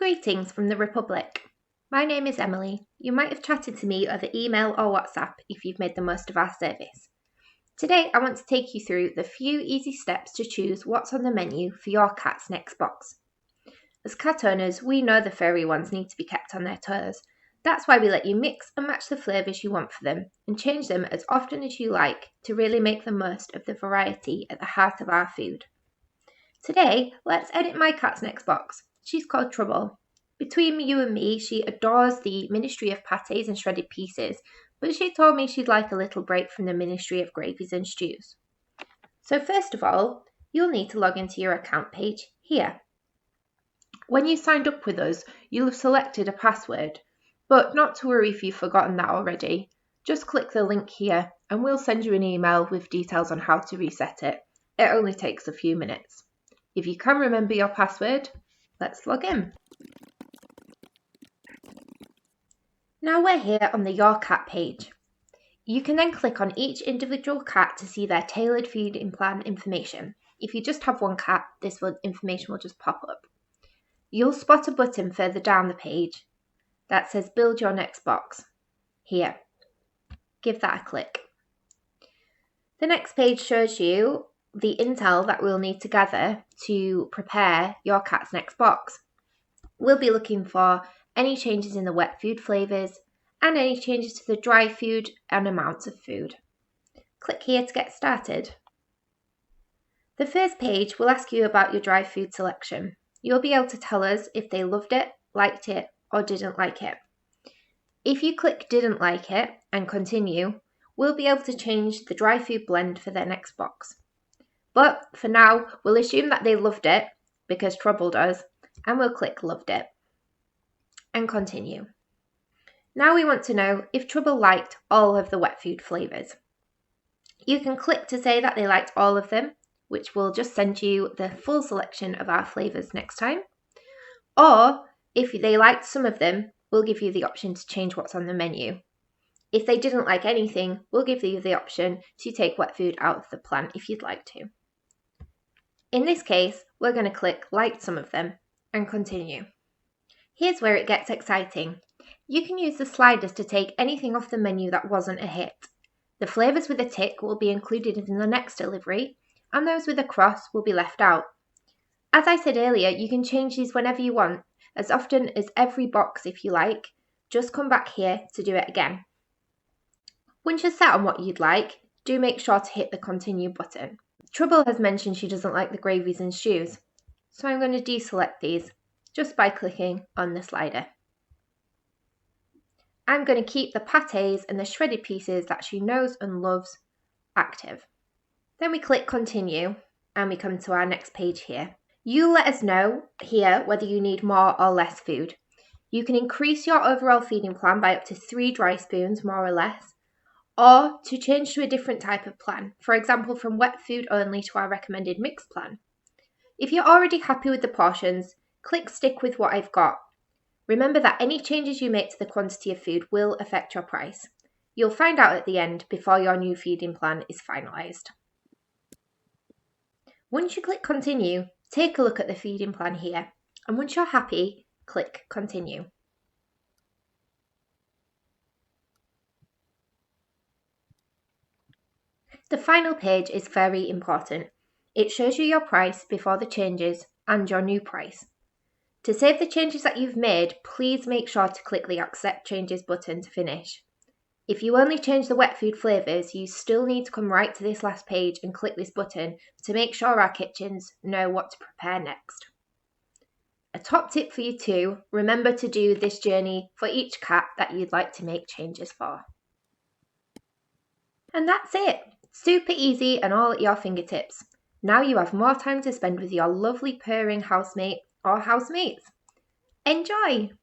Greetings from the Republic. My name is Emily. You might have chatted to me over email or WhatsApp if you've made the most of our service. Today I want to take you through the few easy steps to choose what's on the menu for your cat's next box. As cat owners, we know the furry ones need to be kept on their toes. That's why we let you mix and match the flavours you want for them and change them as often as you like to really make the most of the variety at the heart of our food. Today, let's edit my cat's next box. She's called Trouble. Between you and me, she adores the Ministry of Pâtés and shredded pieces, but she told me she'd like a little break from the Ministry of Gravies and Stews. So first of all, you'll need to log into your account page here. When you signed up with us, you'll have selected a password, but not to worry if you've forgotten that already. Just click the link here and we'll send you an email with details on how to reset it. It only takes a few minutes. If you can remember your password, let's log in. Now we're here on the Your Cat page. You can then click on each individual cat to see their tailored feeding plan information. If you just have one cat, this information will just pop up. You'll spot a button further down the page that says Build Your Next Box. Here. Give that a click. The next page shows you the intel that we'll need to gather to prepare your cat's next box. We'll be looking for any changes in the wet food flavours and any changes to the dry food and amounts of food. Click here to get started. The first page will ask you about your dry food selection. You'll be able to tell us if they loved it, liked it, or didn't like it. If you click didn't like it and continue, we'll be able to change the dry food blend for their next box. But for now, we'll assume that they loved it because Trouble does, and we'll click loved it and continue. Now we want to know if Trouble liked all of the wet food flavours. You can click to say that they liked all of them, which will just send you the full selection of our flavours next time. Or if they liked some of them, we'll give you the option to change what's on the menu. If they didn't like anything, we'll give you the option to take wet food out of the plan if you'd like to. In this case, we're going to click liked some of them and continue. Here's where it gets exciting. You can use the sliders to take anything off the menu that wasn't a hit. The flavours with a tick will be included in the next delivery, and those with a cross will be left out. As I said earlier, you can change these whenever you want, as often as every box if you like. Just come back here to do it again. Once you're set on what you'd like, do make sure to hit the continue button. Trouble has mentioned she doesn't like the gravies and stews, so I'm going to deselect these just by clicking on the slider. I'm going to keep the pâtés and the shredded pieces that she knows and loves active. Then we click continue and we come to our next page here. You let us know here whether you need more or less food. You can increase your overall feeding plan by up to 3 dry spoons, more or less, or to change to a different type of plan, for example from wet food only to our recommended mixed plan. If you're already happy with the portions, click stick with what I've got. Remember that any changes you make to the quantity of food will affect your price. You'll find out at the end before your new feeding plan is finalised. Once you click continue, take a look at the feeding plan here, and once you're happy, click continue. The final page is very important. It shows you your price before the changes and your new price. To save the changes that you've made, please make sure to click the Accept Changes button to finish. If you only change the wet food flavours, you still need to come right to this last page and click this button to make sure our kitchens know what to prepare next. A top tip for you too, remember to do this journey for each cat that you'd like to make changes for. And that's it! Super easy and all at your fingertips. Now you have more time to spend with your lovely purring housemate or housemates. Enjoy!